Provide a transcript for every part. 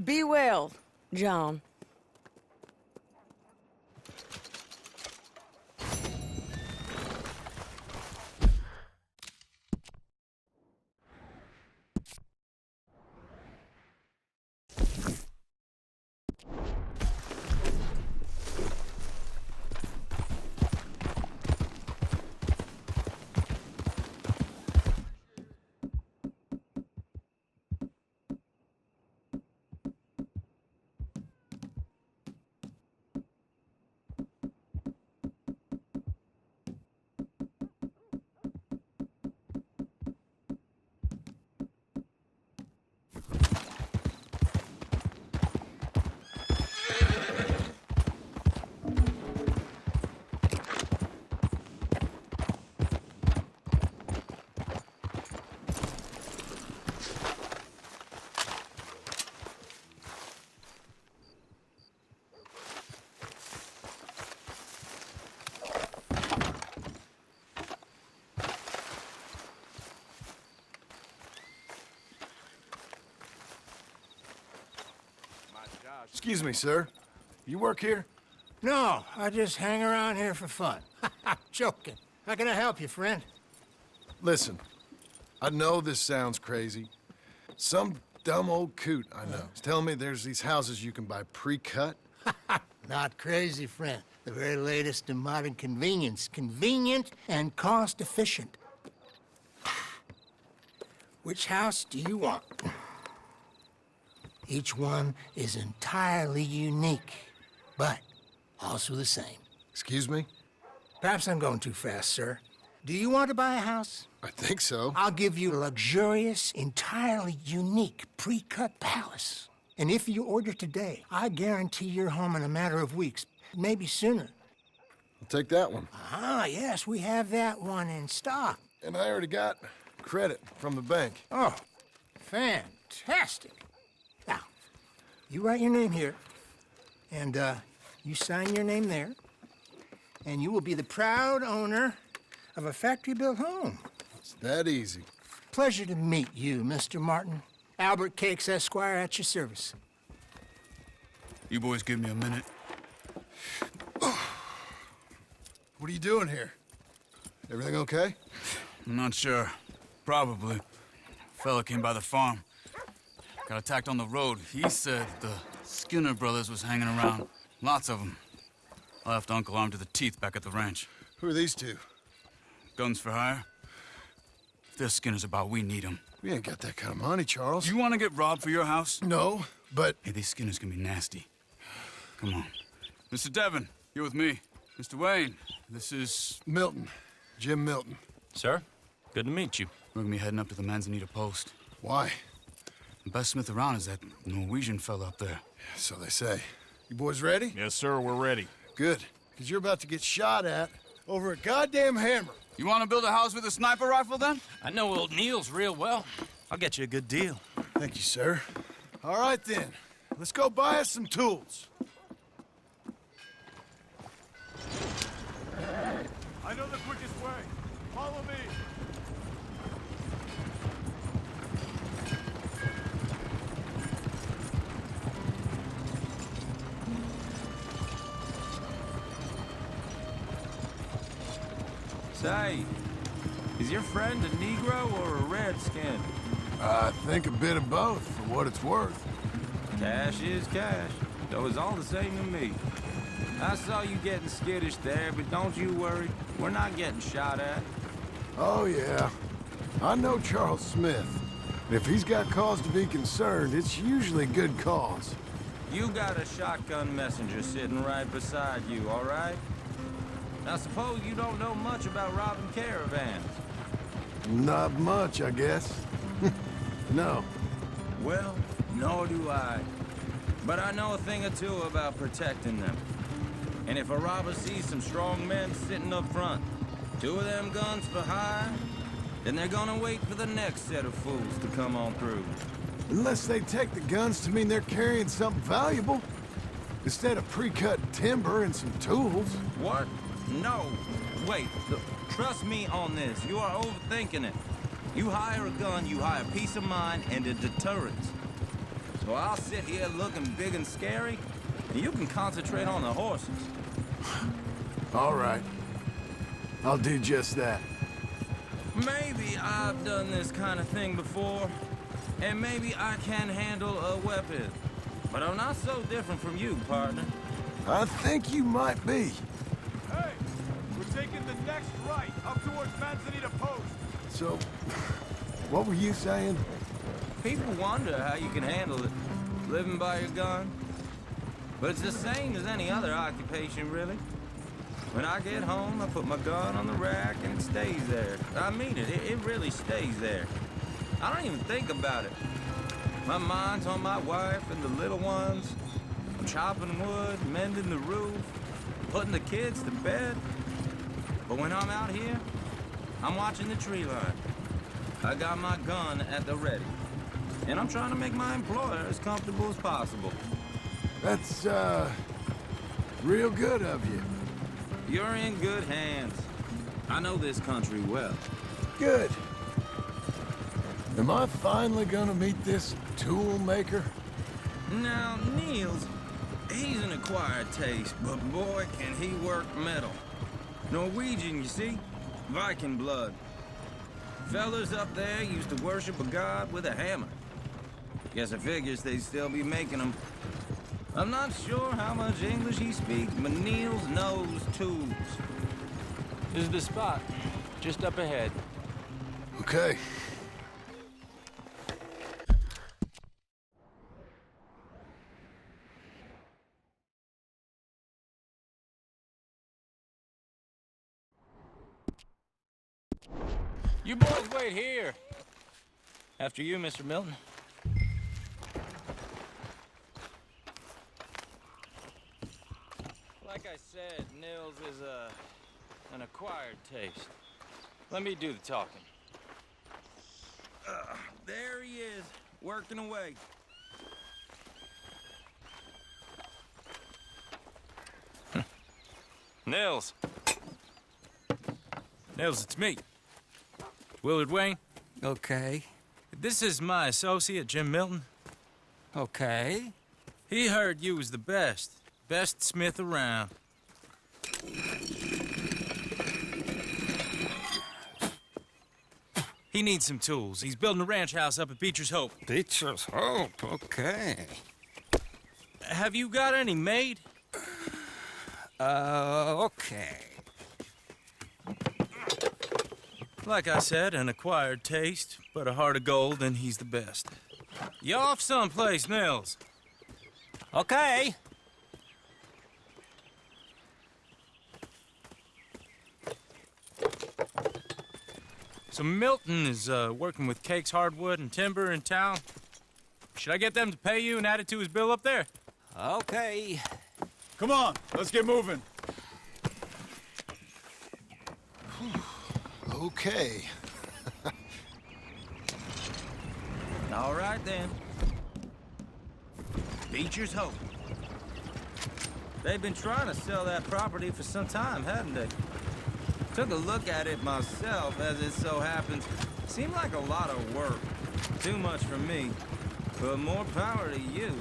Be well, John. Excuse me, sir. You work here? No, I just hang around here for fun. Joking. How can I help you, friend? Listen, I know this sounds crazy. Some dumb old coot I know is telling me there's these houses you can buy pre-cut. Not crazy, friend. The very latest in modern convenience. Convenient and cost-efficient. Which house do you want? Each one is entirely unique, but also the same. Excuse me? Perhaps I'm going too fast, sir. Do you want to buy a house? I think so. I'll give you a luxurious, entirely unique pre-cut palace. And if you order today, I guarantee you're home in a matter of weeks, maybe sooner. I'll take that one. Ah, yes, we have that one in stock. And I already got credit from the bank. Oh, fantastic. Now, you write your name here, and you sign your name there, and you will be the proud owner of a factory-built home. It's that easy. Pleasure to meet you, Mr. Martin. Albert Cakes, Esquire, at your service. You boys give me a minute. What are you doing here? Everything okay? I'm not sure. Probably. Fella came by the farm. Got attacked on the road. He said the Skinner brothers was hanging around. Lots of them. I left Uncle armed to the teeth back at the ranch. Who are these two? Guns for hire? If they're Skinner's about, we need them. We ain't got that kind of money, Charles. You want to get robbed for your house? No, but... Hey, these Skinners can be nasty. Come on. Mr. Devon, you're with me. Mr. Wayne, this is... Milton. Jim Milton. Sir, good to meet you. We're gonna be heading up to the Manzanita Post. Why? The best smith around is that Norwegian fella up there. So they say. You boys ready? Yes, sir, we're ready. Good. Because you're about to get shot at over a goddamn hammer. You want to build a house with a sniper rifle, then? I know old Neil's real well. I'll get you a good deal. Thank you, sir. All right, then. Let's go buy us some tools. I know the quickest way. Follow me. Say, is your friend a Negro or a Redskin? I think a bit of both, for what it's worth. Cash is cash, though it's all the same to me. I saw you getting skittish there, but don't you worry. We're not getting shot at. Oh, yeah. I know Charles Smith. And if he's got cause to be concerned, it's usually good cause. You got a shotgun messenger sitting right beside you, all right? Now, suppose you don't know much about robbing caravans. Not much, I guess. No. Well, nor do I. But I know a thing or two about protecting them. And if a robber sees some strong men sitting up front, 2 of them guns for hire, then they're gonna wait for the next set of fools to come on through. Unless they take the guns to mean they're carrying something valuable. Instead of pre-cut timber and some tools. What? No. Wait. Look, trust me on this. You are overthinking it. You hire a gun, you hire peace of mind and a deterrence. So I'll sit here looking big and scary, and you can concentrate on the horses. All right. I'll do just that. Maybe I've done this kind of thing before, and maybe I can handle a weapon. But I'm not so different from you, partner. I think you might be. Hey, we're taking the next right up towards Manzanita Post. So, what were you saying? People wonder how you can handle it, living by your gun. But it's the same as any other occupation, really. When I get home, I put my gun on the rack and it stays there. I mean it, it really stays there. I don't even think about it. My mind's on my wife and the little ones. I'm chopping wood, mending the roof, putting the kids to bed. But when I'm out here, I'm watching the tree line. I got my gun at the ready. And I'm trying to make my employer as comfortable as possible. That's, real good of you. You're in good hands. I know this country well. Good. Am I finally gonna meet this tool maker? Now, Niels, he's an acquired taste, but boy, can he work metal. Norwegian, you see? Viking blood. Fellas up there used to worship a god with a hammer. Guess I figures they'd still be making them. I'm not sure how much English he speaks, but Niels knows tools. This is the spot. Just up ahead. Okay. You boys wait here. After you, Mr. Milton. Like I said, Nils is an acquired taste. Let me do the talking. There he is, working away. Nils. Nils, it's me. Willard Wayne. Okay. This is my associate, Jim Milton. Okay. He heard you was the best. Best smith around. He needs some tools. He's building a ranch house up at Beecher's Hope. Beecher's Hope, okay. Have you got any made? Okay. Like I said, an acquired taste, but a heart of gold, and he's the best. You off someplace, Nils? Okay. So Milton is working with Cakes Hardwood and Timber in town. Should I get them to pay you and add it to his bill up there? Okay. Come on, let's get moving. Okay. All right, then. Beecher's Hope. They've been trying to sell that property for some time, hadn't they? Took a look at it myself, as it so happens. Seemed like a lot of work. Too much for me. But more power to you.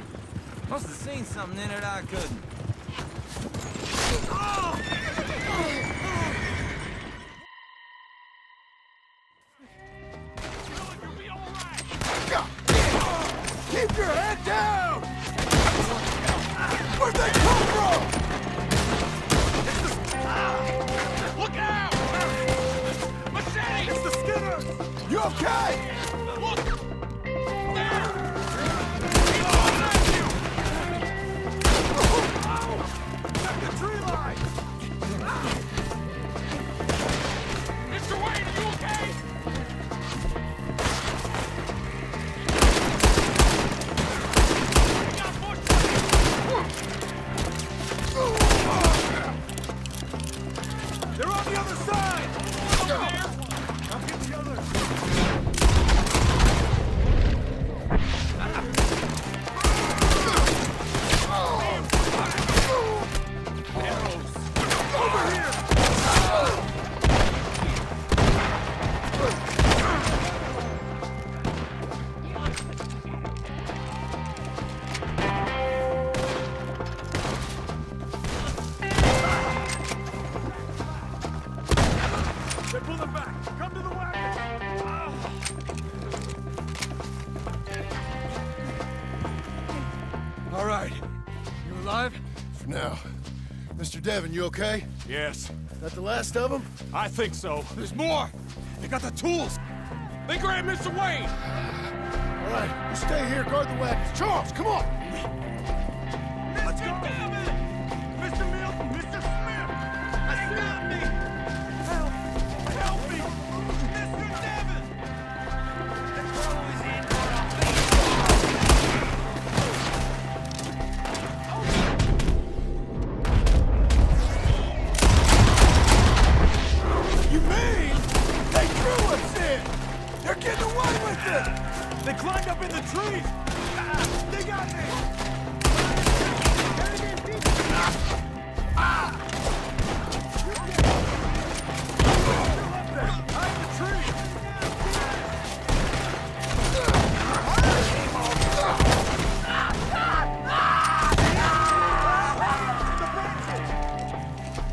Must have seen something in it I couldn't. Keep your head down! Where'd they come from? Look out! Machete! It's the Skinners! You okay? Look! There! Check the tree line! Mr. Wayne, are you okay? We got more They're on the other side! I'll get the others! for now. Mr. Devon, you okay? Yes, That the last of them? I think so. There's more. They got the tools. They grabbed Mr. Wayne. All right, you stay here, guard the wagons. Charles, come on! Let's go. Mr. Milton, Mr. Smith. I got me. Help me. Mr. Devon. You mean they threw us in? They're getting away with it! They climbed up in the trees. They got me. Hide the tree.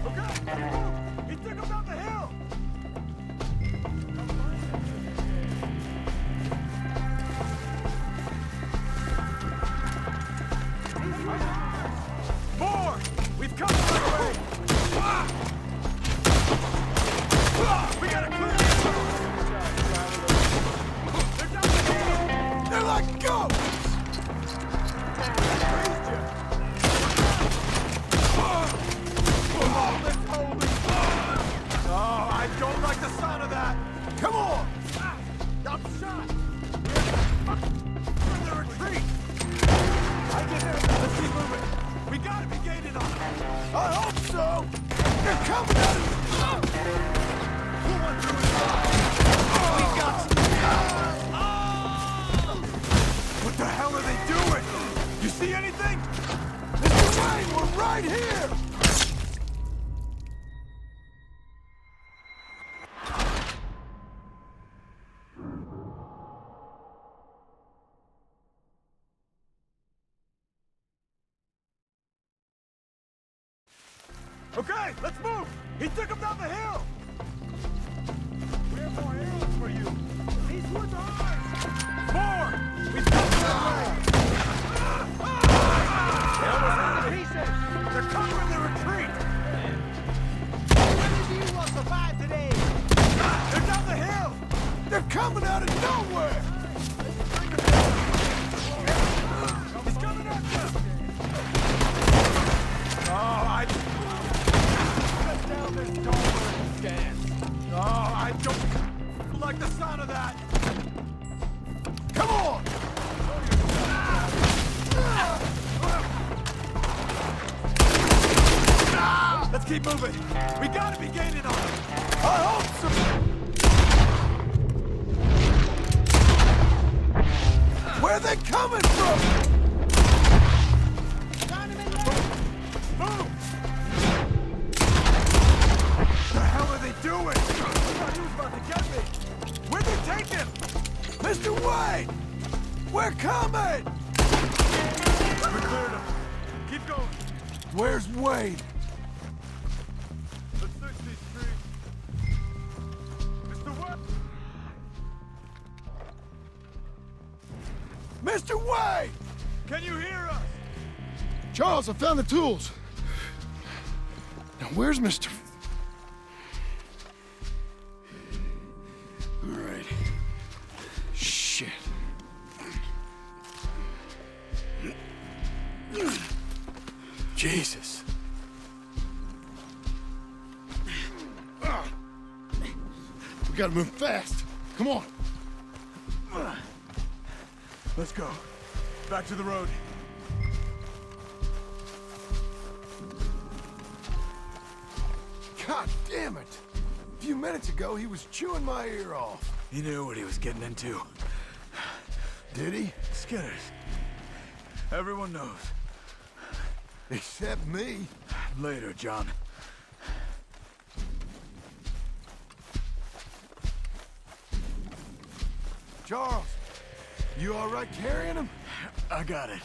Okay, he took him down the hill. More! We've come a long way! We gotta clear it! They're down the hill! They're like ghosts! Oh, I don't like the sound of that! Come on! I'm shot! We're in the retreat! I get there! Let's keep moving! We gotta be gaining on them! I hope so! They're coming at us! Who went through his We got What the hell are they doing? You see anything? Mr. Wayne, we're right here! Okay, let's move! He took him down the hill! We have more arrows for you! These woods are ours! More! We've come that way! They almost out of pieces! They're covering the retreat! How many do you want to fight today? They're down the hill! They're coming out of nowhere! He's coming at you! Oh, down this door scan. Oh, I don't like the sound of that. Come on! Let's keep moving. We gotta be gaining on them. I hope so! Where are they coming from? Move! The hell are they doing? I thought he was about to get me. Where'd they take him? Mr. Wayne! We're coming! We cleared him. Keep going. Where's Wayne? Let's search these trees. Mr. What? Mr. Wayne! Can you hear us? Charles, I found the tools. Now, where's Mr. All right. Shit. Jesus. We gotta move fast. Come on. Let's go. Back to the road. God damn it. A few minutes ago, he was chewing my ear off. He knew what he was getting into. Did he? Skinners. Everyone knows. Except me. Later, John. Charles, you all right carrying him? I got it.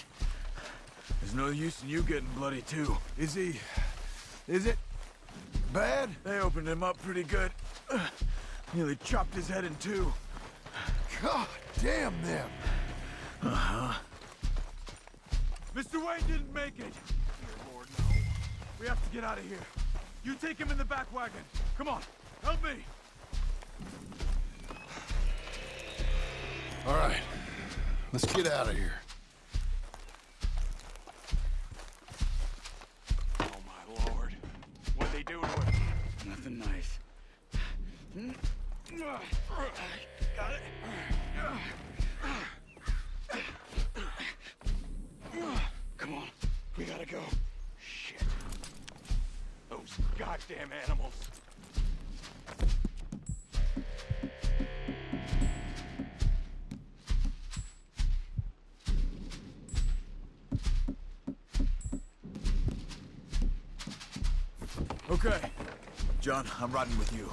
There's no use in you getting bloody too. Is it bad? They opened him up pretty good. Nearly chopped his head in two. God damn them. Mr. Wayne didn't make it. We have to get out of here. You take him in the back wagon. Come on, help me. All right, let's get out of here. Oh my lord. What'd they do to him? Nothing nice. Got it? Come on, we gotta go. Shit. Those goddamn animals. Okay. John, I'm riding with you.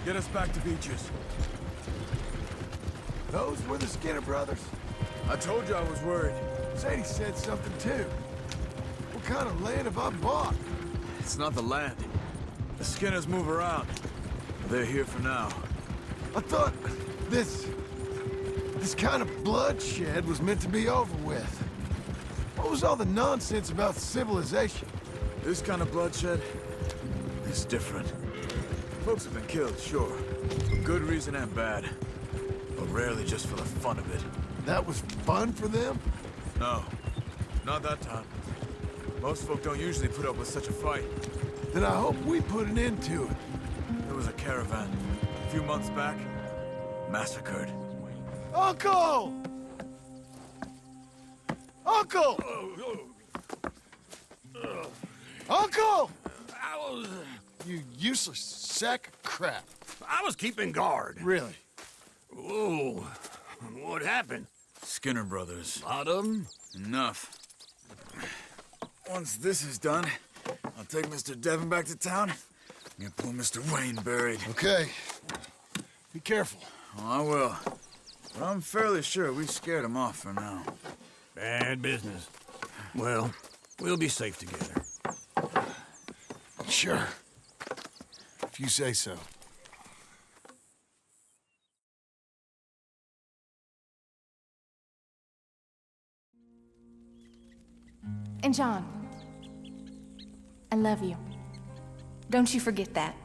Get us back to Beaches. Those were the Skinner brothers. I told you I was worried. Sadie said something too. What kind of land have I bought? It's not the land. The Skinners move around. They're here for now. I thought this kind of bloodshed was meant to be over with. What was all the nonsense about civilization? This kind of bloodshed is different. Folks have been killed, sure. For good reason and bad. But rarely just for the fun of it. That was fun for them? No, not that time. Most folk don't usually put up with such a fight. Then I hope we put an end to it. There was a caravan, a few months back, massacred. Uncle! Uncle! Uncle! You useless sack of crap. I was keeping guard. Really? Whoa. What happened? Skinner brothers. Lot of 'em? Enough. Once this is done, I'll take Mr. Devon back to town and get poor Mr. Wayne buried. Okay. Be careful. Oh, I will. But I'm fairly sure we scared him off for now. Bad business. Well, we'll be safe together. Sure. If you say so. And John, I love you. Don't you forget that.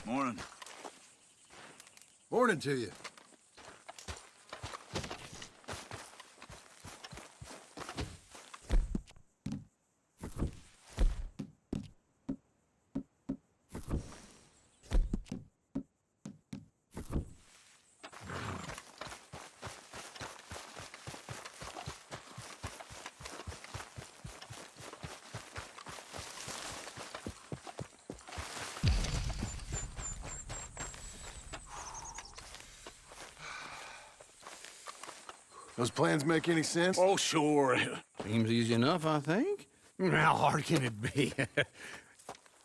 Morning. Morning to you. Those plans make any sense? Oh, sure. Seems easy enough, I think. How hard can it be?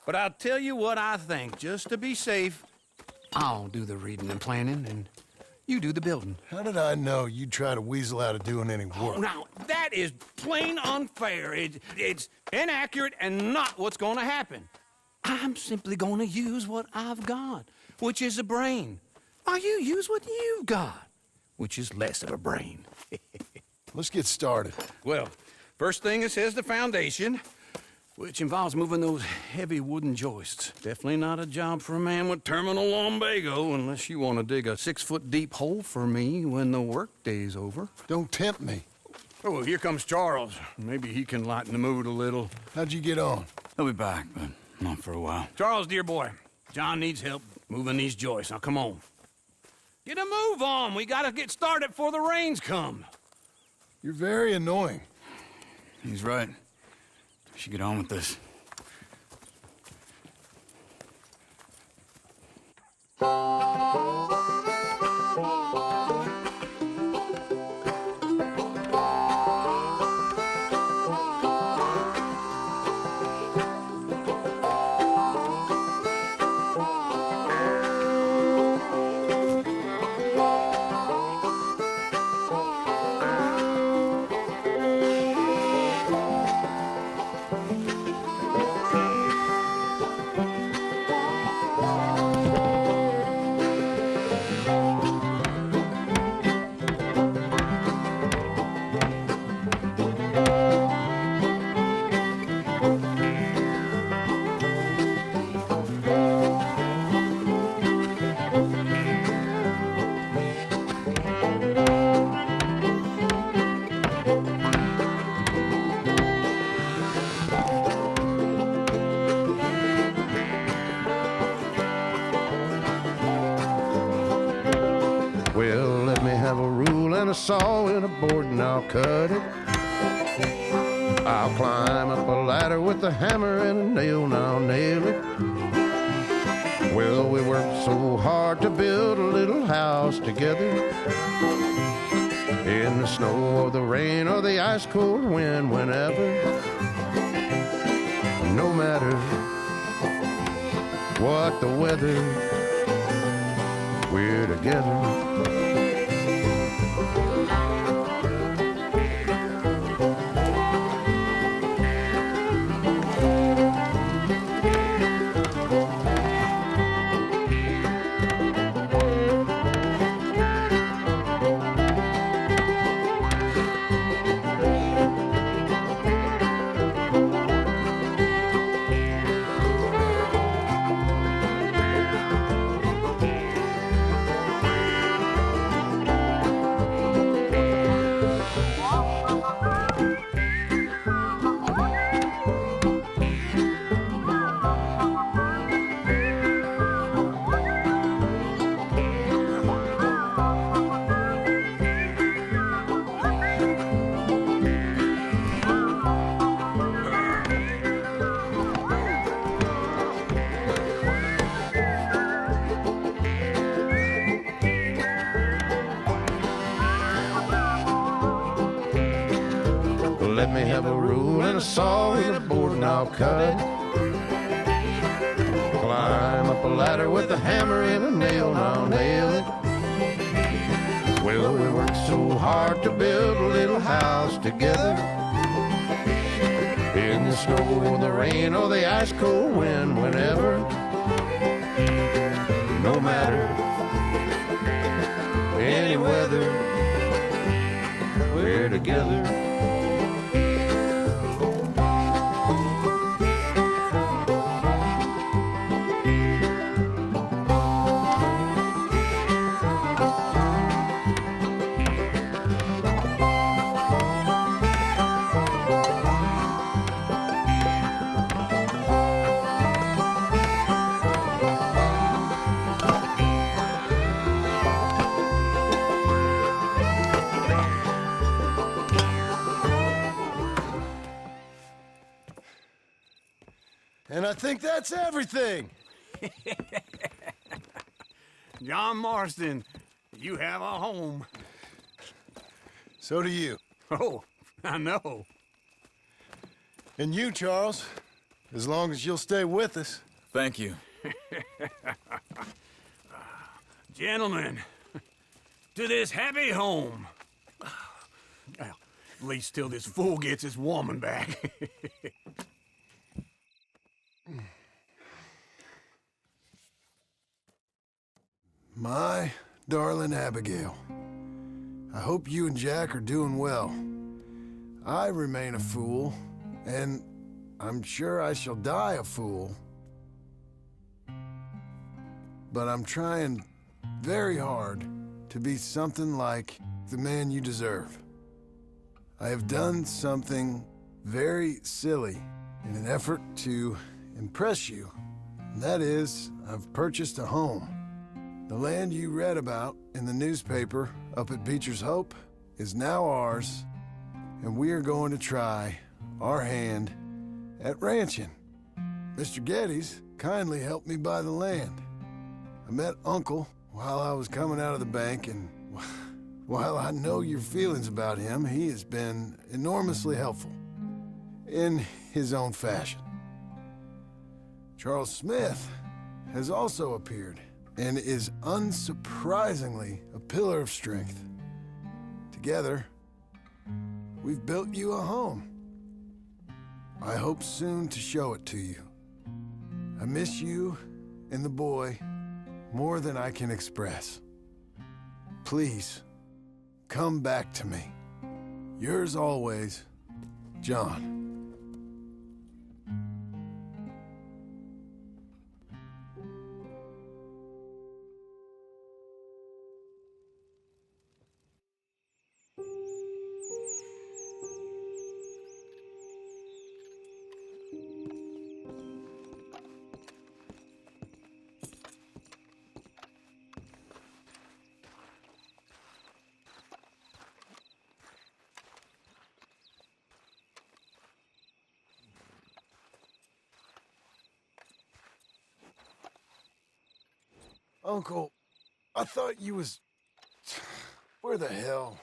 But I'll tell you what I think. Just to be safe, I'll do the reading and planning, and you do the building. How did I know you'd try to weasel out of doing any Oh, work? now, that is plain unfair. It's inaccurate and not what's going to happen. I'm simply going to use what I've got, which is a brain. While you use what you've got, which is less of a brain. Let's get started. Well, first thing it says the foundation, which involves moving those heavy wooden joists. Definitely not a job for a man with terminal lumbago, unless you want to dig a 6-foot deep hole for me when the workday's over. Don't tempt me. Oh, here comes Charles. Maybe he can lighten the mood a little. How'd you get on? He'll be back, but not for a while. Charles, dear boy, John needs help moving these joists. Now, come on. Get a move on. We gotta get started before the rains come. You're very annoying. He's right. We should get on with this. saw and a board and I'll cut it. I'll climb up a ladder with a hammer and a nail and I'll nail it. Well, we worked so hard to build a little house together. In the snow or the rain or the ice cold wind, whenever. No matter what the weather, we're together. Let me have a rule and a saw and a board and I'll cut. Climb up a ladder with a hammer and a nail and I'll nail it. Well, we worked so hard to build a little house together. In the snow or the rain or the ice cold wind, whenever. No matter any weather, we're together. And I think that's everything. John Marston, you have a home. So do you. Oh, I know. And you, Charles, as long as you'll stay with us. Thank you. Gentlemen, to this happy home. Well, at least till this fool gets his woman back. My darling Abigail, I hope you and Jack are doing well. I remain a fool, and I'm sure I shall die a fool. But I'm trying very hard to be something like the man you deserve. I have done something very silly in an effort to impress you. And that is, I've purchased a home. The land you read about in the newspaper up at Beecher's Hope is now ours, and we are going to try our hand at ranching. Mr. Geddes kindly helped me buy the land. I met Uncle while I was coming out of the bank, and while I know your feelings about him, he has been enormously helpful in his own fashion. Charles Smith has also appeared and is unsurprisingly a pillar of strength. Together, we've built you a home. I hope soon to show it to you. I miss you and the boy more than I can express. Please, come back to me. Yours always, John. Uncle, I thought you was... Where the hell?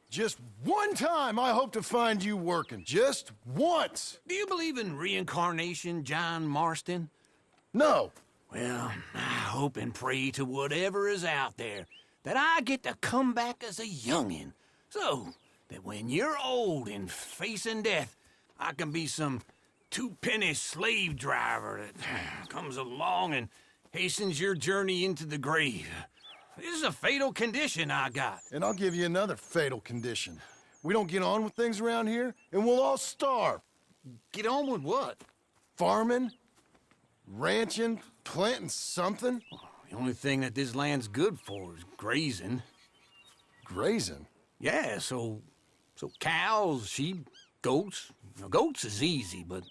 Just one time I hope to find you working. Just once. Do you believe in reincarnation, John Marston? No. Well, I hope and pray to whatever is out there that I get to come back as a youngin', so that when you're old and facing death, I can be some two-penny slave driver that comes along and hastens your journey into the grave. This is a fatal condition I got. And I'll give you another fatal condition. We don't get on with things around here, and we'll all starve. Get on with what? Farming, ranching, planting something. The only thing that this land's good for is grazing. Grazing? Yeah, so cows, sheep, goats. Now, goats is easy, but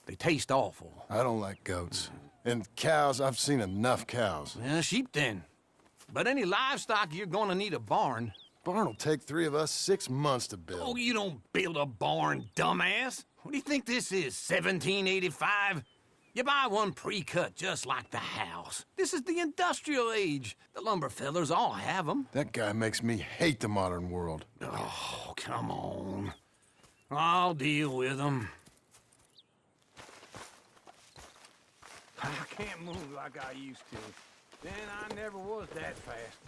they taste awful. I don't like goats. And cows, I've seen enough cows. Yeah, sheep then. But any livestock, you're gonna need a barn. Barn will take 3 of us 6 months to build. Oh, you don't build a barn, dumbass. What do you think this is, 1785? You buy one pre-cut just like the house. This is the industrial age. The lumber fellers all have them. That guy makes me hate the modern world. Oh, come on. I'll deal with them. I can't move like I used to. Then I never was that fast.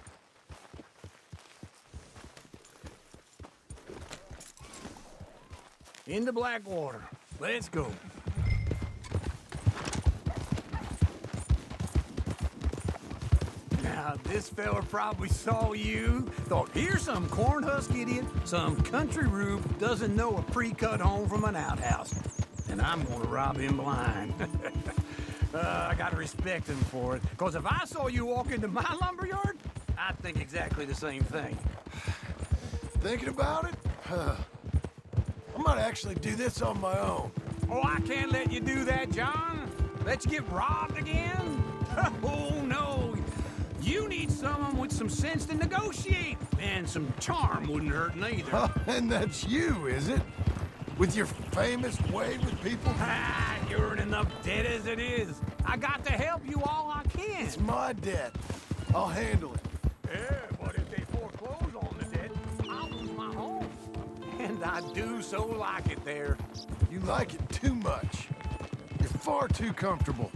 Into Blackwater. Let's go. Now, this fella probably saw you, thought, here's some corn-husk idiot, some country rube doesn't know a pre-cut home from an outhouse. And I'm gonna rob him blind. I gotta respect him for it, because if I saw you walk into my lumberyard, I'd think exactly the same thing. Thinking about it? I might actually do this on my own. Oh, I can't let you do that, John. Let you get robbed again? Oh, no. You need someone with some sense to negotiate. And some charm wouldn't hurt neither. Oh, and that's you, is it? With your famous way with people? Ah, you're in enough debt as it is. I got to help you all I can. It's my debt. I'll handle it. Yeah, but if they foreclose on the debt, I'll lose my home. And I do so like it there. You like it too much. You're far too comfortable.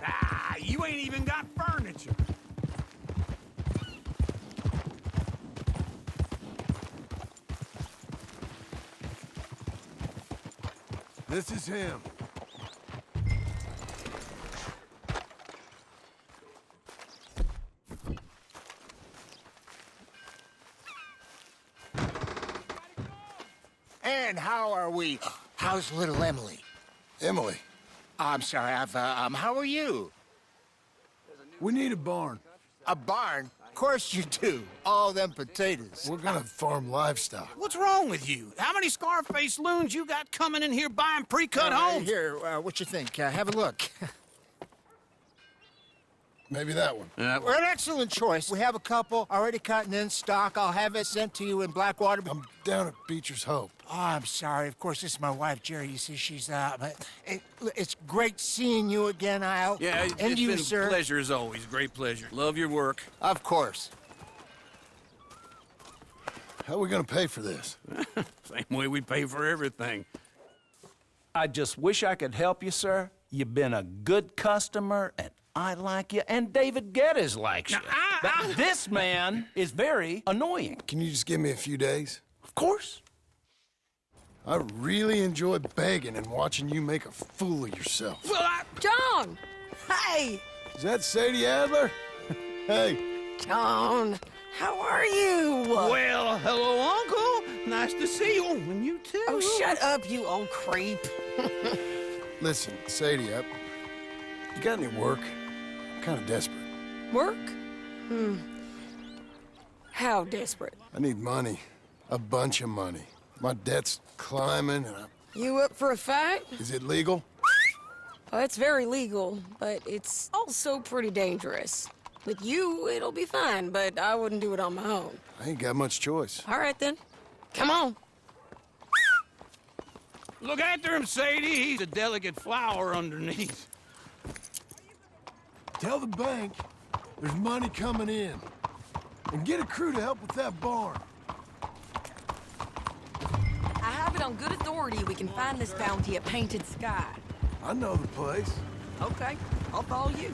Ah, you ain't even got furniture. This is him. And how are we? How's little Emily? Emily, I'm sorry, how are you? we need a barn. A barn? Of course you do. All them potatoes. We're gonna farm livestock. What's wrong with you? How many Scarface loons you got coming in here buying pre-cut homes? Here, what you think? Have a look. Maybe that one. We're an excellent choice. We have a couple already cut and in stock. I'll have it sent to you in Blackwater. I'm down at Beecher's Hope. Oh, I'm sorry. Of course, this is my wife, Jerry. You see, she's but it's great seeing you again, Al. Yeah, and it's you, been sir. a pleasure as always. Great pleasure. Love your work. Of course. How are we gonna pay for this? Same way we pay for everything. I just wish I could help you, sir. You've been a good customer, and I like you, and David Geddes likes you. But this man is very annoying. Can you just give me a few days? Of course. I really enjoy begging and watching you make a fool of yourself. Well, John! Hey! Is that Sadie Adler? Hey, John, how are you? well, hello, Uncle. Nice to see you. And you too. Oh, shut up, you old creep. listen, Sadie, you got any work? I'm kind of desperate. Work? How desperate? I need money. A bunch of money. My debt's climbing, and You up for a fight? is it legal? Oh, it's very legal, but it's also pretty dangerous. With you, it'll be fine, but I wouldn't do it on my own. I ain't got much choice. All right, then. Come on. Look after him, Sadie. He's a delicate flower underneath. Tell the bank there's money coming in. And get a crew to help with that barn. I have it on good authority we can find this bounty at Painted Sky. I know the place. Okay, I'll follow you.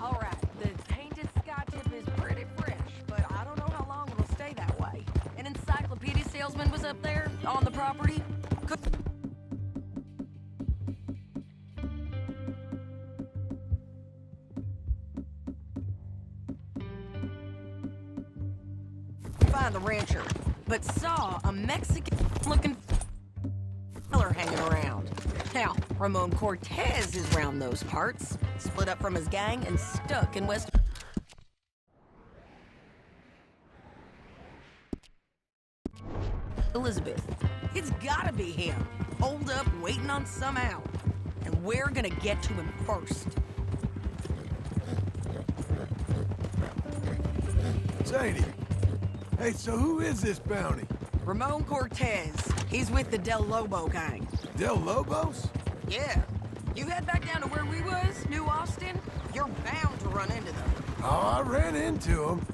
All right, the Painted Sky tip is pretty fresh, but I don't know how long it'll stay that way. An encyclopedia salesman was up there on the property. Find the rancher, but saw a Mexican-looking feller hanging around. Now, Ramon Cortez is round those parts, split up from his gang and stuck in West... Elizabeth. It's gotta be him, holed up waiting on some out. And we're gonna get to him first. Sadie. Hey, so who is this bounty? Ramon Cortez. He's with the Del Lobo gang. Del Lobos? Yeah. You head back down to where we was, New Austin, you're bound to run into them. Oh, I ran into them.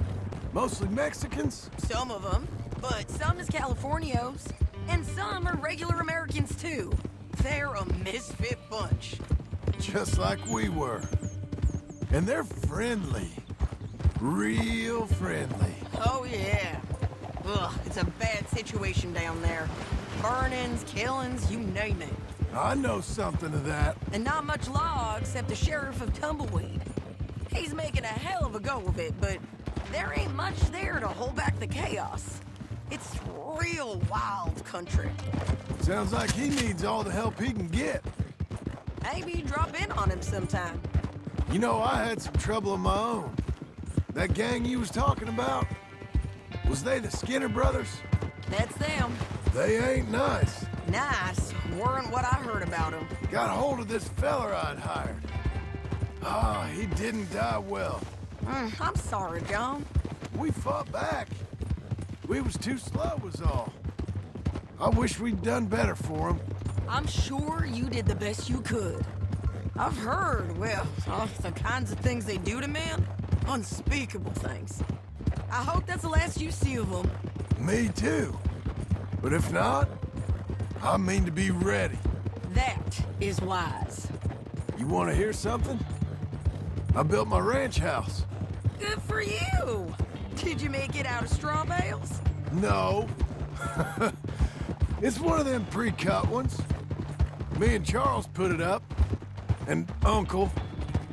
Mostly Mexicans. Some of them, but some is Californios. And some are regular Americans, too. They're a misfit bunch. Just like we were. And they're friendly. Real friendly. Oh, yeah. Ugh, it's a bad situation down there. Burnings, killings, you name it. I know something of that. And not much law except the sheriff of Tumbleweed. He's making a hell of a go of it, but there ain't much there to hold back the chaos. It's real wild country. Sounds like he needs all the help he can get. Maybe drop in on him sometime. You know, I had some trouble of my own. That gang you was talking about, was they the Skinner brothers? That's them. They ain't nice. Nice. Weren't what I heard about him. Got hold of this feller I'd hired. Ah, he didn't die well. I'm sorry, John. We fought back. We was too slow was all. I wish we'd done better for him. I'm sure you did the best you could. I've heard, well, the kinds of things they do to men. Unspeakable things. I hope that's the last you see of them. Me too. But if not, I mean to be ready. That is wise. You want to hear something? I built my ranch house. Good for you. Did you make it out of straw bales? No. It's one of them pre-cut ones. Me and Charles put it up, and Uncle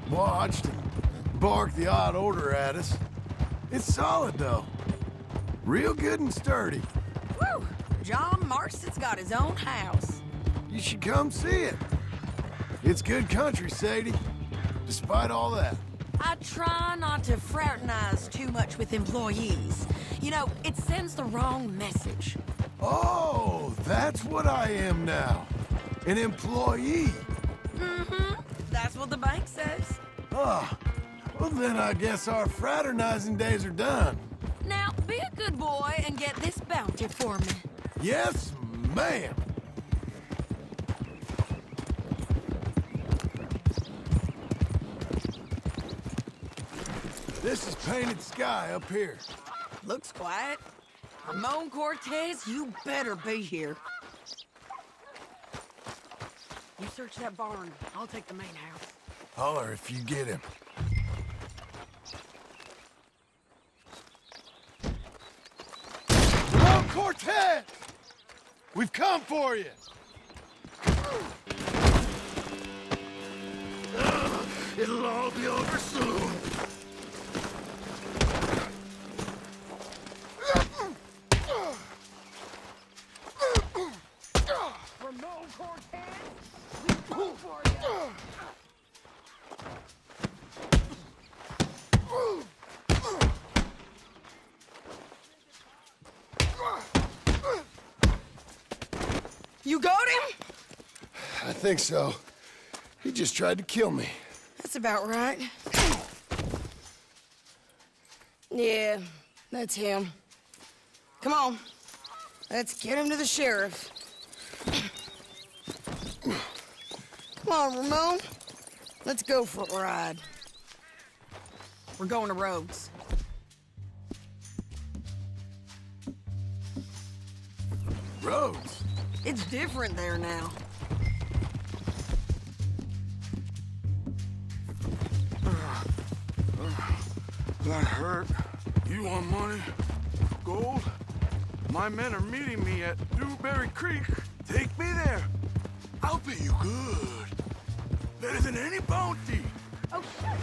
watched and barked the odd order at us. It's solid, though. Real good and sturdy. Whew! John Marston's got his own house. You should come see it. It's good country, Sadie. Despite all that. I try not to fraternize too much with employees. You know, it sends the wrong message. Oh, that's what I am now. An employee. Mm-hmm. That's what the bank says. Ah, well then I guess our fraternizing days are done. Now, be a good boy and get this bounty for me. Yes, ma'am. This is Painted Sky up here. Looks quiet. Ramon Cortez, you better be here. You search that barn. I'll take the main house. Holler if you get him. Ramon Cortez! We've come for you! It'll all be over soon. Ramon Cortez, we've come for you. You got him? I think so. He just tried to kill me. That's about right. Yeah, that's him. Come on. Let's get him to the sheriff. Come on, Ramon. Let's go for a ride. We're going to Rhodes. Rhodes? It's different there now. That hurt. You want money? Gold? My men are meeting me at Dewberry Creek. Take me there. I'll pay you good. Better than any bounty. Oh, shut up.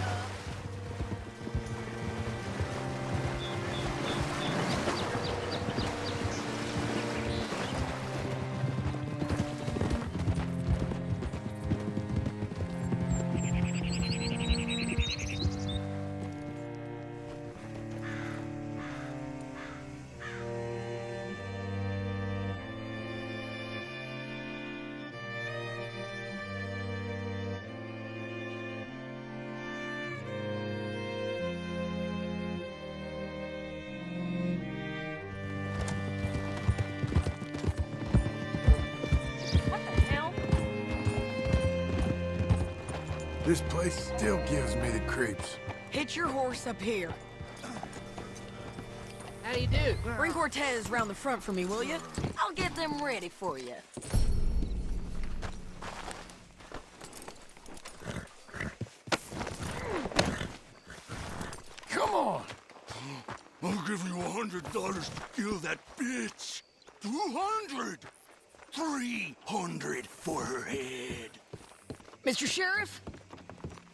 This place still gives me the creeps. Hitch your horse up here. How do you do? Bring Cortez round the front for me, will you? I'll get them ready for you. Come on! I'll give you $100 to kill that bitch. 200. 300 for her head. Mr. Sheriff?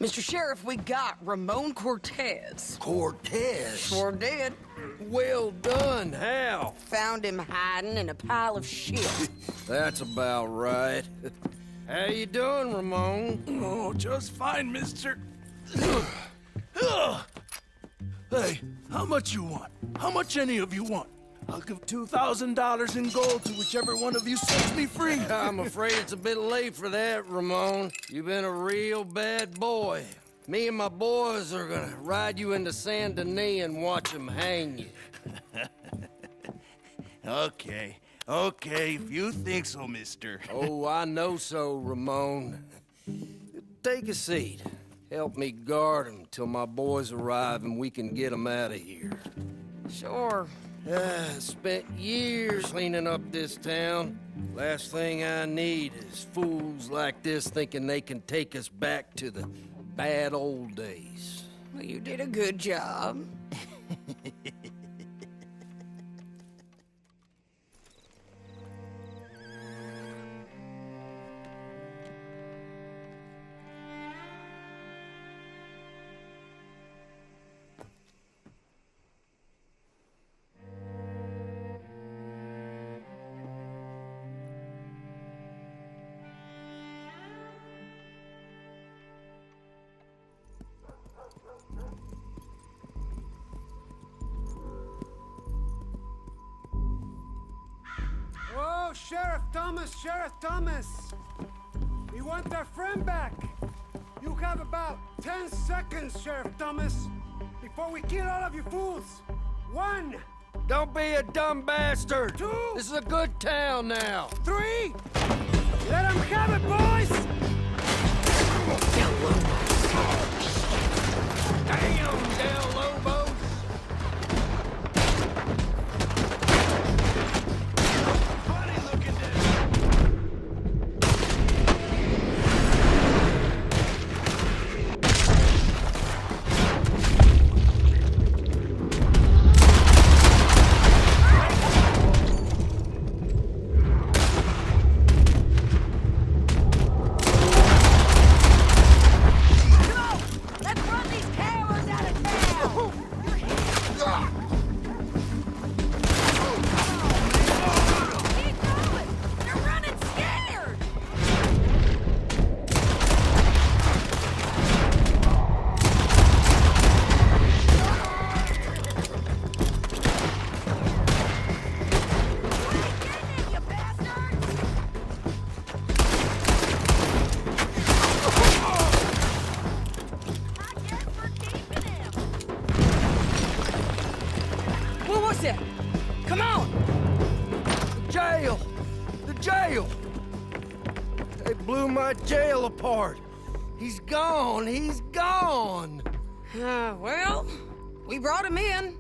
Mr. Sheriff, we got Ramon Cortez. Cortez? Sure did. Well done, Hal. Found him hiding in a pile of shit. That's about right. How you doing, Ramon? Oh, just fine, mister. Hey, how much you want? How much any of you want? I'll give $2,000 in gold to whichever one of you sets me free. I'm afraid it's a bit late for that, Ramon. You've been a real bad boy. Me and my boys are gonna ride you into Saint Denis and watch them hang you. Okay, if you think so, mister. Oh, I know so, Ramon. Take a seat. Help me guard them till my boys arrive and we can get them out of here. Sure. Spent years cleaning up this town. Last thing I need is fools like this thinking they can take us back to the bad old days. Well, you did a good job. Oh, Sheriff Thomas! We want our friend back! You have about 10 seconds, Sheriff Thomas, before we kill all of you fools! 1! Don't be a dumb bastard! 2! This is a good town now! 3! Let them have it, boys! Damn, Del Lobos! Come on! The jail! They blew my jail apart. He's gone! Well, we brought him in.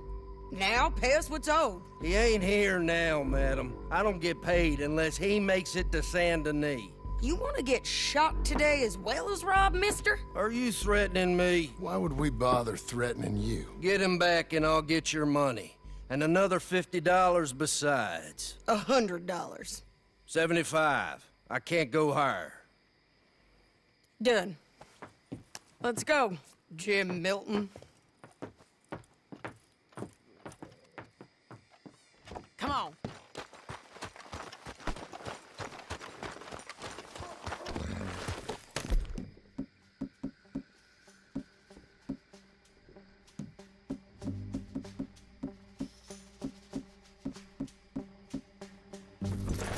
Now pay us what's owed. He ain't here now, madam. I don't get paid unless he makes it to Saint Denis. You want to get shot today as well as Rob, mister? Are you threatening me? Why would we bother threatening you? Get him back and I'll get your money. And another $50 besides. $100. 75. I can't go higher. Done. Let's go, Jim Milton. Come on.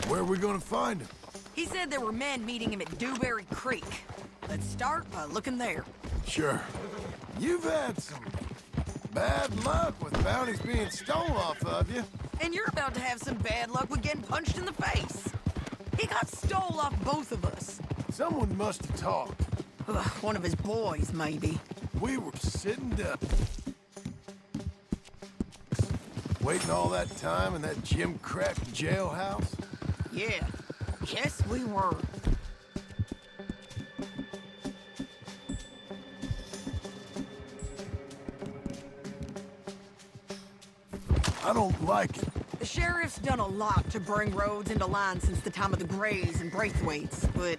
Where are we gonna find him? He said there were men meeting him at Dewberry Creek. Let's start by looking there. Sure. You've had some bad luck with bounties being stolen off of you. And you're about to have some bad luck with getting punched in the face. He got stole off both of us. Someone must have talked. One of his boys, maybe. We were sitting down. Waiting all that time in that gim-crack jailhouse? Yeah. Yes, we were. I don't like it. The sheriff's done a lot to bring roads into line since the time of the Grays and Braithwaites, but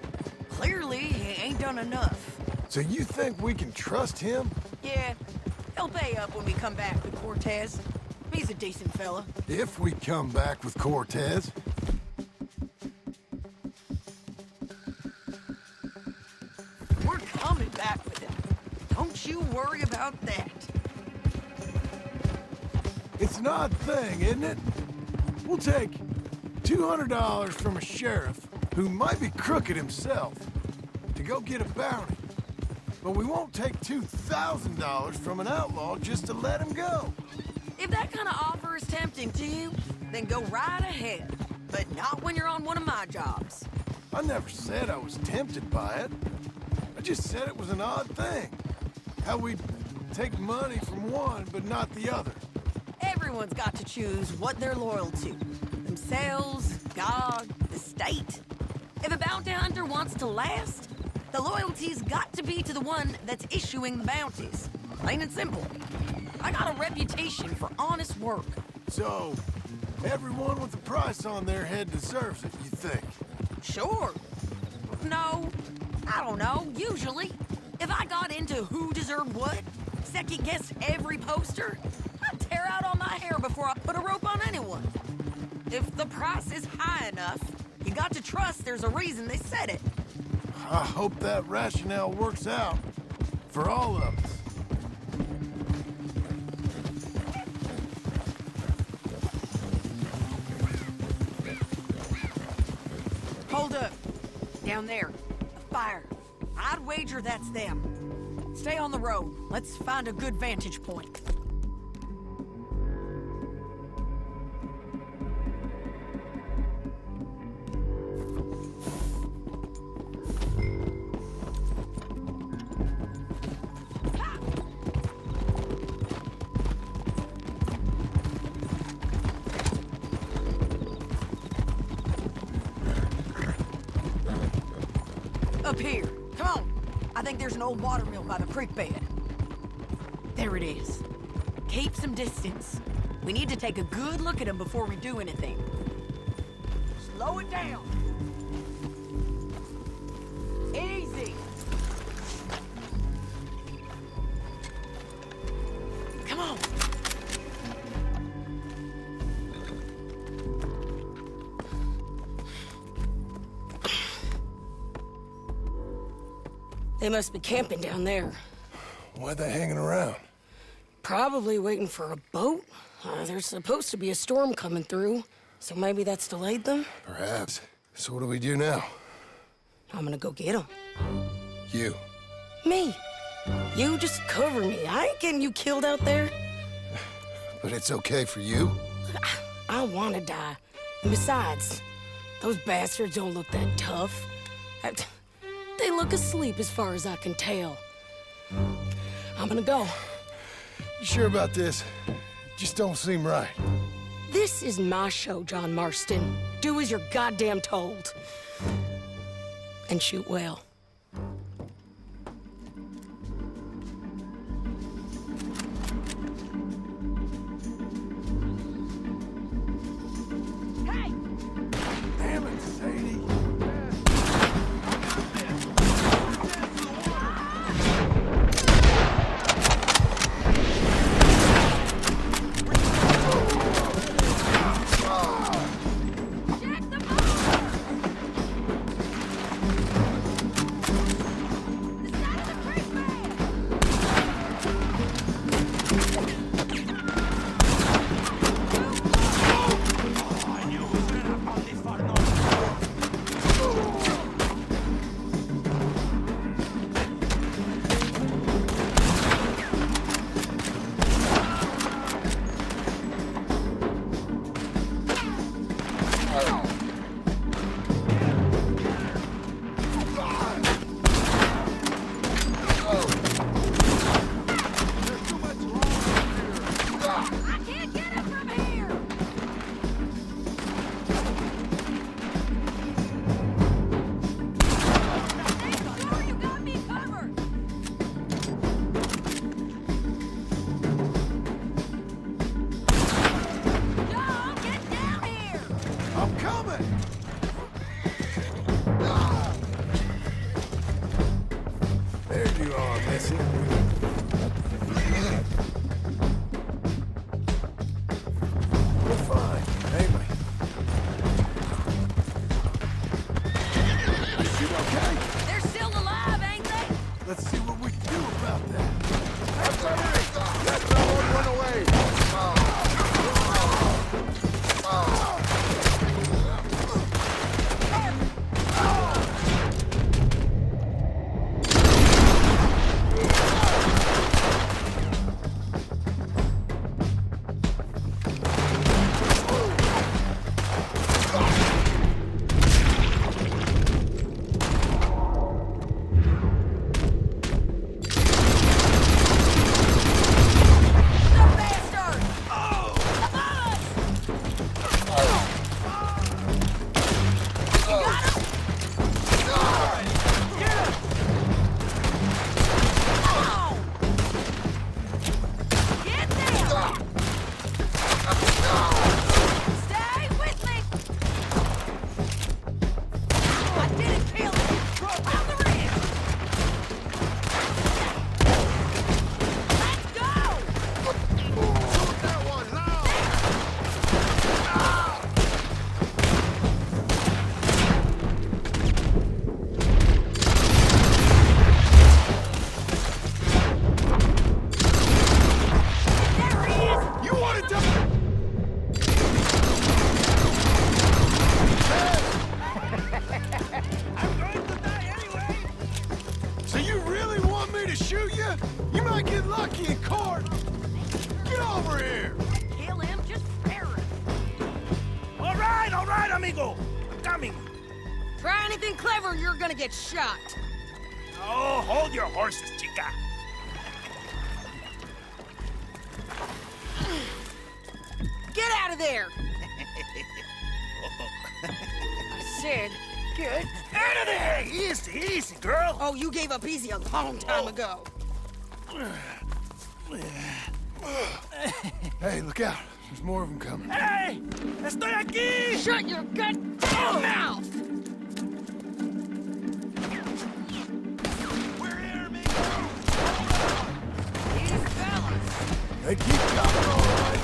clearly he ain't done enough. So you think we can trust him? Yeah, he'll pay up when we come back with Cortez. He's a decent fella. If we come back with Cortez. We're coming back with him. Don't you worry about that. It's an odd thing, isn't it? We'll take $200 from a sheriff who might be crooked himself to go get a bounty. But we won't take $2,000 from an outlaw just to let him go. If that kind of offer is tempting to you, then go right ahead. But not when you're on one of my jobs. I never said I was tempted by it. I just said it was an odd thing. How we'd take money from one but not the other. Everyone's got to choose what they're loyal to. Themselves, God, the state. If a bounty hunter wants to last, the loyalty's got to be to the one that's issuing the bounties. Plain and simple. I got a reputation for honest work. So, everyone with a price on their head deserves it, you think? Sure. No, I don't know, usually. If I got into who deserved what, second-guessed every poster, I'd tear out all my hair before I put a rope on anyone. If the price is high enough, you got to trust there's a reason they said it. I hope that rationale works out for all of us. Hold up. Down there. A fire. I'd wager that's them. Stay on the road. Let's find a good vantage point. Up here. Come on. I think there's an old water mill by the creek bed. There it is. Keep some distance. We need to take a good look at him before we do anything. Slow it down. Easy. Come on. They must be camping down there. Why are they hanging around? Probably waiting for a boat. There's supposed to be a storm coming through, so maybe that's delayed them? Perhaps. So what do we do now? I'm gonna go get them. You. Me. You just cover me. I ain't getting you killed out there. But it's okay for you? I wanna die. And besides, those bastards don't look that tough. They look asleep as far as I can tell. I'm gonna go. You sure about this? Just don't seem right. This is my show, John Marston. Do as you're goddamn told. And shoot well. Hey! Damn it, Sadie. Let's see what we can do about that. Let someone run away. coming! Try anything clever, you're gonna get shot. Oh, hold your horses, chica. Get out of there! I said, get Out of there! Easy, easy, girl. Oh, you gave up easy a long time ago. Hey, look out. There's more of them coming. Hey! Estoy aquí! Shut your goddamn mouth! These fellas. They keep coming, all right.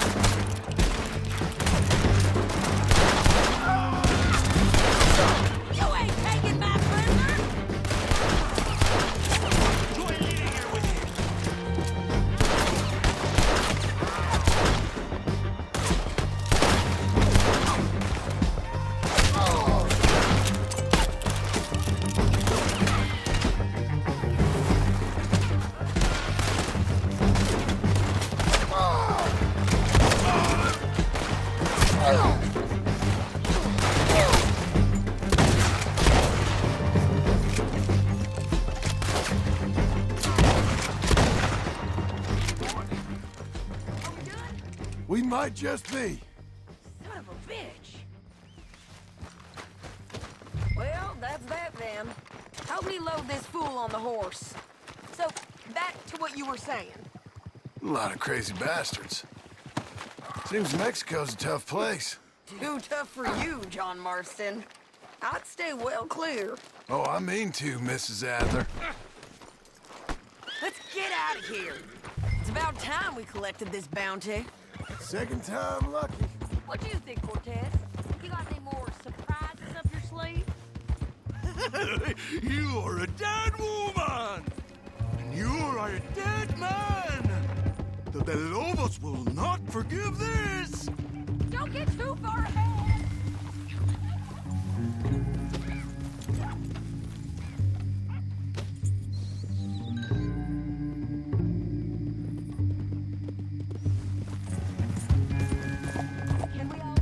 You ain't taking my prisoner! We might just be. Son of a bitch. Well, that's that then. Help me load this fool on the horse. So, back to what you were saying. A lot of crazy bastards. Seems Mexico's a tough place. Too tough for you, John Marston. I'd stay well clear. Oh, I mean to, Mrs. Adler. Let's get out of here. It's about time we collected this bounty. Second time lucky. What do you think, Cortez? You got any more surprises up your sleeve? You are a dead woman! And you are a dead man! The Belobos will not forgive this! Don't get too far ahead! Can we all go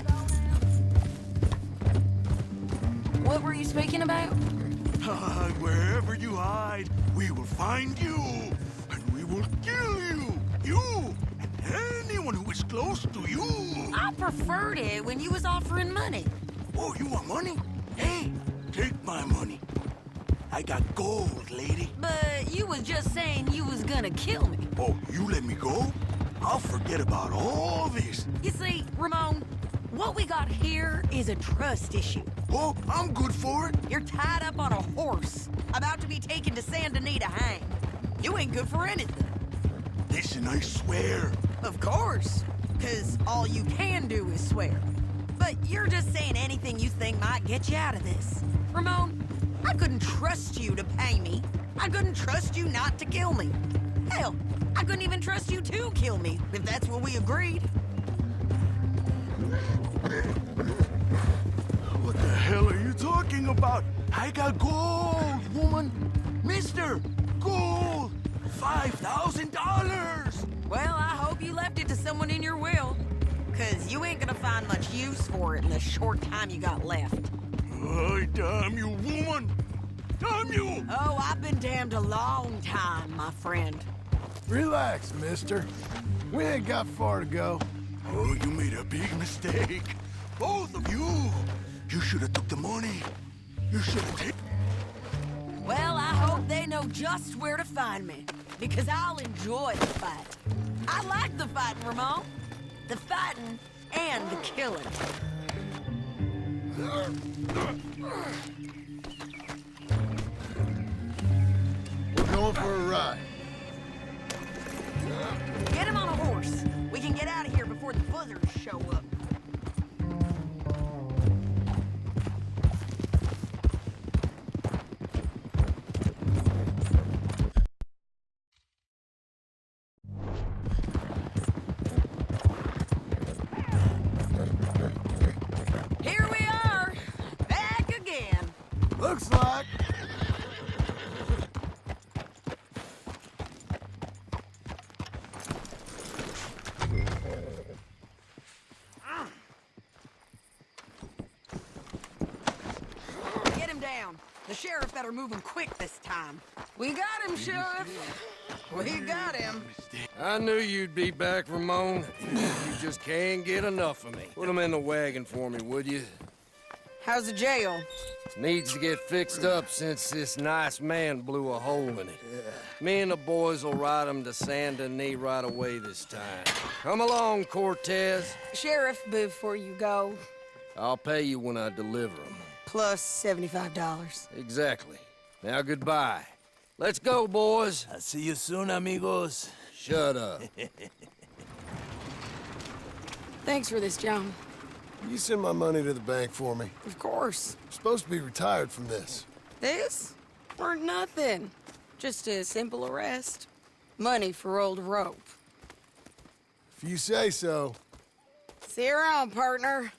now? What were you speaking about? Wherever you hide, we will find you, and we will kill you! You, and anyone who is close to you! I preferred it when you was offering money. Oh, you want money? Hey, take my money. I got gold, lady. But you was just saying you was gonna kill me. Oh, you let me go? I'll forget about all this. You see, Ramon, what we got here is a trust issue. Oh, I'm good for it. You're tied up on a horse, about to be taken to Saint Denis to hang. You ain't good for anything. Listen, I swear. Of course, because all you can do is swear. But you're just saying anything you think might get you out of this. Ramon, I couldn't trust you to pay me. I couldn't trust you not to kill me. Hell, I couldn't even trust you to kill me, if that's what we agreed. What the hell are you talking about? I got gold, woman. Mister, gold. $5,000. Well, I hope you left it to someone in your will. Because you ain't gonna find much use for it in the short time you got left. Oh, damn you, woman. Damn you. Oh, I've been damned a long time, my friend. Relax, mister. We ain't got far to go. Oh, you made a big mistake. Both of you. You should have took the money. You should have taken... Well, I hope they know just where to find me. Because I'll enjoy the fight. I like the fighting, Ramon. The fighting and the killing. We're going for a ride. Get him on a horse. We can get out of here before the buzzards show up. Here we are, back again. Looks like. down. The sheriff better move him quick this time. We got him, Sheriff. We got him. I knew you'd be back, Ramon. You just can't get enough of me. Put him in the wagon for me, would you? How's the jail? Needs to get fixed up since this nice man blew a hole in it. Me and the boys will ride him to Saint Denis right away this time. Come along, Cortez. Sheriff, before you go, I'll pay you when I deliver him. plus $75. Exactly. Now goodbye. Let's go, boys. I'll see you soon, amigos. Shut up. Thanks for this, John. You send my money to the bank for me. Of course. I'm supposed to be retired from this. This? Weren't nothing. Just a simple arrest. Money for old rope. If you say so. See you around, partner.